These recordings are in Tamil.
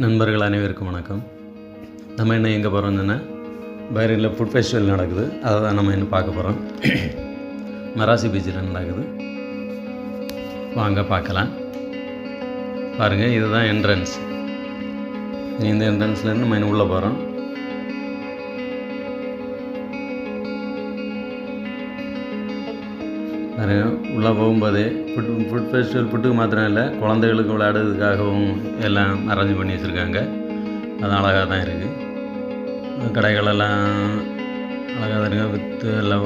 நண்பர்கள் அனைவருக்கும் வணக்கம். நம்ம என்ன எங்கே போகிறோம்னா பஹ்ரைனில் ஃபுட் ஃபெஸ்டிவல் நடக்குது. அதை தான் நம்ம இன்னும் பார்க்க போகிறோம். மராசி பீச்சில் நடக்குது. வாங்க பார்க்கலாம். பாருங்கள், இதுதான் என்ட்ரன்ஸ். இந்த என்ட்ரன்ஸ்லேருந்து நம்ம இன்னும் உள்ளே போகிறோம். நிறைய உள்ளே போகும்போதே ஃபுட் ஃபெஸ்டிவல் ஃபுட்டுக்கு மாத்திரம் இல்லை, குழந்தைகளுக்கு விளையாடுறதுக்காகவும் எல்லாம் அரேஞ்ச் பண்ணி வச்சுருக்காங்க. அது அழகாக தான் இருக்குது. கடைகளெல்லாம் அழகாக தான் இருக்குது. வித்து எல்லாம்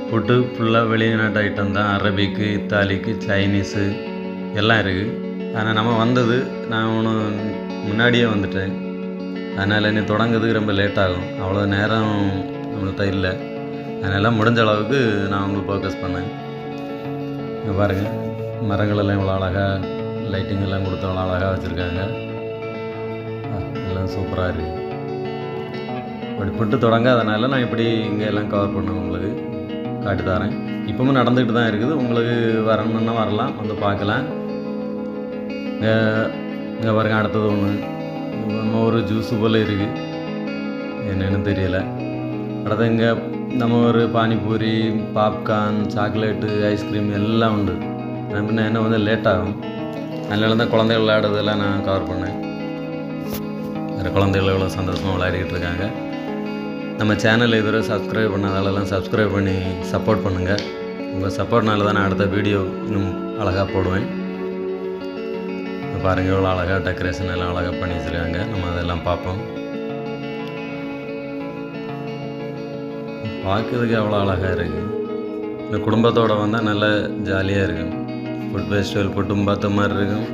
ஃபுட்டு ஃபுல்லாக வெளிநாட்டு ஐட்டம் தான். அரபிக்கு, இத்தாலிக்கு, சைனீஸு எல்லாம் இருக்குது. ஆனால் நம்ம வந்தது, நான் ஒன்று முன்னாடியே வந்துட்டேன். அதனால் இன்னும் தொடங்குறதுக்கு ரொம்ப லேட் ஆகும். அவ்வளோ நேரம் நம்மள்கிட்ட இல்லை. அதனால் முடிஞ்ச அளவுக்கு நான் உங்களுக்கு ஃபோக்கஸ் பண்ணேன். இங்கே பாருங்கள், மரங்களெல்லாம் இவ்வளோ அழகாக, லைட்டிங் எல்லாம் கொடுத்து அவ்வளோ அழகாக வச்சுருக்காங்க. எல்லாம் சூப்பராக இருக்குது. இப்படி புட்டு தொடங்காதனால நான் இப்படி இங்கே எல்லாம் கவர் பண்ணேன், உங்களுக்கு காட்டி தரேன். இப்போவும் நடந்துக்கிட்டு தான் இருக்குது. உங்களுக்கு வரணுன்னா வரலாம், வந்து பார்க்கலாம். இங்கே பாருங்கள், அடுத்தது ஒன்று ஒரு ஜூஸு போல் இருக்குது, என்னென்னு தெரியலை. அடுத்து இங்கே நம்ம ஒரு பானிபூரி, பாப்கார்ன், சாக்லேட்டு, ஐஸ்கிரீம் எல்லாம் உண்டு. பின்ன என்ன வந்து லேட் ஆகும். அதனால தான் குழந்தைகள் விளையாடுறதெல்லாம் நான் கவர் பண்ணேன். வேறு குழந்தைகள் எவ்வளோ சந்தோஷமாக விளையாடிக்கிட்டு இருக்காங்க. நம்ம சேனலில் இதுவரை சப்ஸ்கிரைப் பண்ணாதாலெல்லாம் சப்ஸ்கிரைப் பண்ணி சப்போர்ட் பண்ணுங்கள். உங்கள் சப்போர்ட்னால தான் நான் அடுத்த வீடியோ இன்னும் அழகாக போடுவேன். பாருங்கள், எவ்வளோ அழகாக டெக்கரேஷன் எல்லாம் அழகாக பண்ணி வச்சுருக்காங்க. நம்ம அதெல்லாம் பார்ப்போம். பார்க்குறதுக்கு அவ்வளோ அழகாக இருக்குது. இந்த குடும்பத்தோடு வந்தால் நல்லா ஜாலியாக இருக்கும். ஃபுட் ஃபெஸ்டிவல் ஃபுட்டும் பார்த்த மாதிரி இருக்கும்.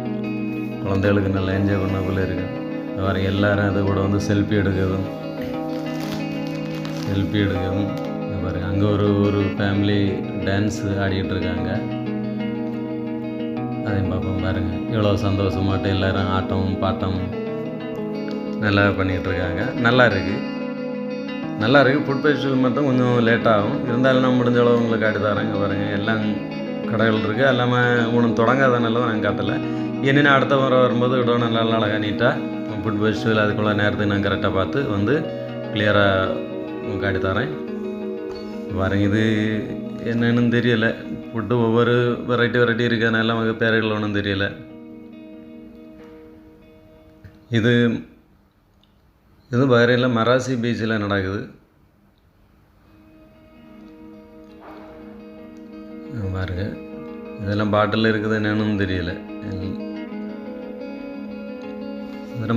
குழந்தைகளுக்கு நல்லா என்ஜாய் பண்ண போல இருக்கும். வேறு எல்லோரும் அது கூட வந்து செல்ஃபி எடுக்கிறதும் பாருங்கள். அங்கே ஒரு ஃபேமிலி டான்ஸு ஆடிக்கிட்டு இருக்காங்க. அதையும் பார்ப்போம். பாருங்கள், எவ்வளோ சந்தோஷமாட்டு எல்லோரும் ஆட்டம் பாட்டம் நல்லா பண்ணிகிட்ருக்காங்க. நல்லா இருக்குது. ஃபுட் ஃபெஸ்டிவல் மட்டும் கொஞ்சம் லேட்டாகும். இருந்தாலும் நான் முடிஞ்ச அளவு உங்களுக்கு காட்டி தரேங்க. பாருங்கள், எல்லாம் கடைகள் இருக்குது. எல்லாமே ஒன்றும் தொடங்காதனால தான் நான் காட்டலை. என்னென்ன அடுத்த முறை வரும்போது விட நல்லா அழகாக நீட்டாக ஃபுட் ஃபெஸ்டிவல் அதுக்குள்ளே நேரத்துக்கு நான் கரெக்டாக பார்த்து வந்து கிளியராக காட்டி தரேன். பாருங்கள், இது என்னென்னு தெரியலை. ஃபுட்டு ஒவ்வொரு வெரைட்டி இருக்கிறதுனால நமக்கு பேர்கள் ஒன்றும் தெரியலை. இது பஹ்ரைனில் மராசி பீச்சில் நடக்குது. பாருங்க, இதெல்லாம் பாட்டில் இருக்குது, என்னன்னு தெரியல.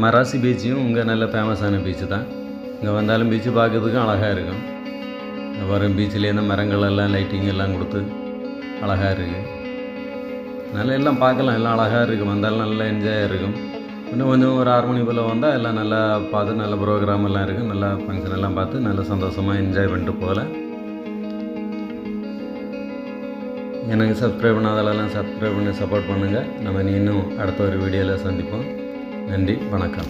மராசி பீச்சும் இங்கே நல்ல ஃபேமஸான பீச்சு தான். இங்கே வந்தாலும் பீச்சு பார்க்கறதுக்கும் அழகாக இருக்கும். இங்கே பாருங்கள், பீச்சிலேருந்து மரங்கள் எல்லாம் லைட்டிங் எல்லாம் கொடுத்து அழகாக இருக்குது. நல்லா எல்லாம் பார்க்கலாம், எல்லாம் அழகாக இருக்குது. வந்தாலும் நல்லா என்ஜாயாக இருக்கும். இன்னும் கொஞ்சம் ஒரு 6 மணி போல் வந்தால் எல்லாம் நல்லா பார்த்து நல்ல ப்ரோக்ராம் எல்லாம் இருக்குது. நல்லா ஃபங்க்ஷன் எல்லாம் பார்த்து நல்லா சந்தோஷமாக என்ஜாய் பண்ணிட்டு போகலாம். எனக்கு சப்ஸ்கிரைப் பண்ணாதெல்லாம் சப்ஸ்கிரைப் பண்ணி சப்போர்ட் பண்ணுங்கள். நம்ம இன்னும் அடுத்த ஒரு வீடியோவில் சந்திப்போம். நன்றி, வணக்கம்.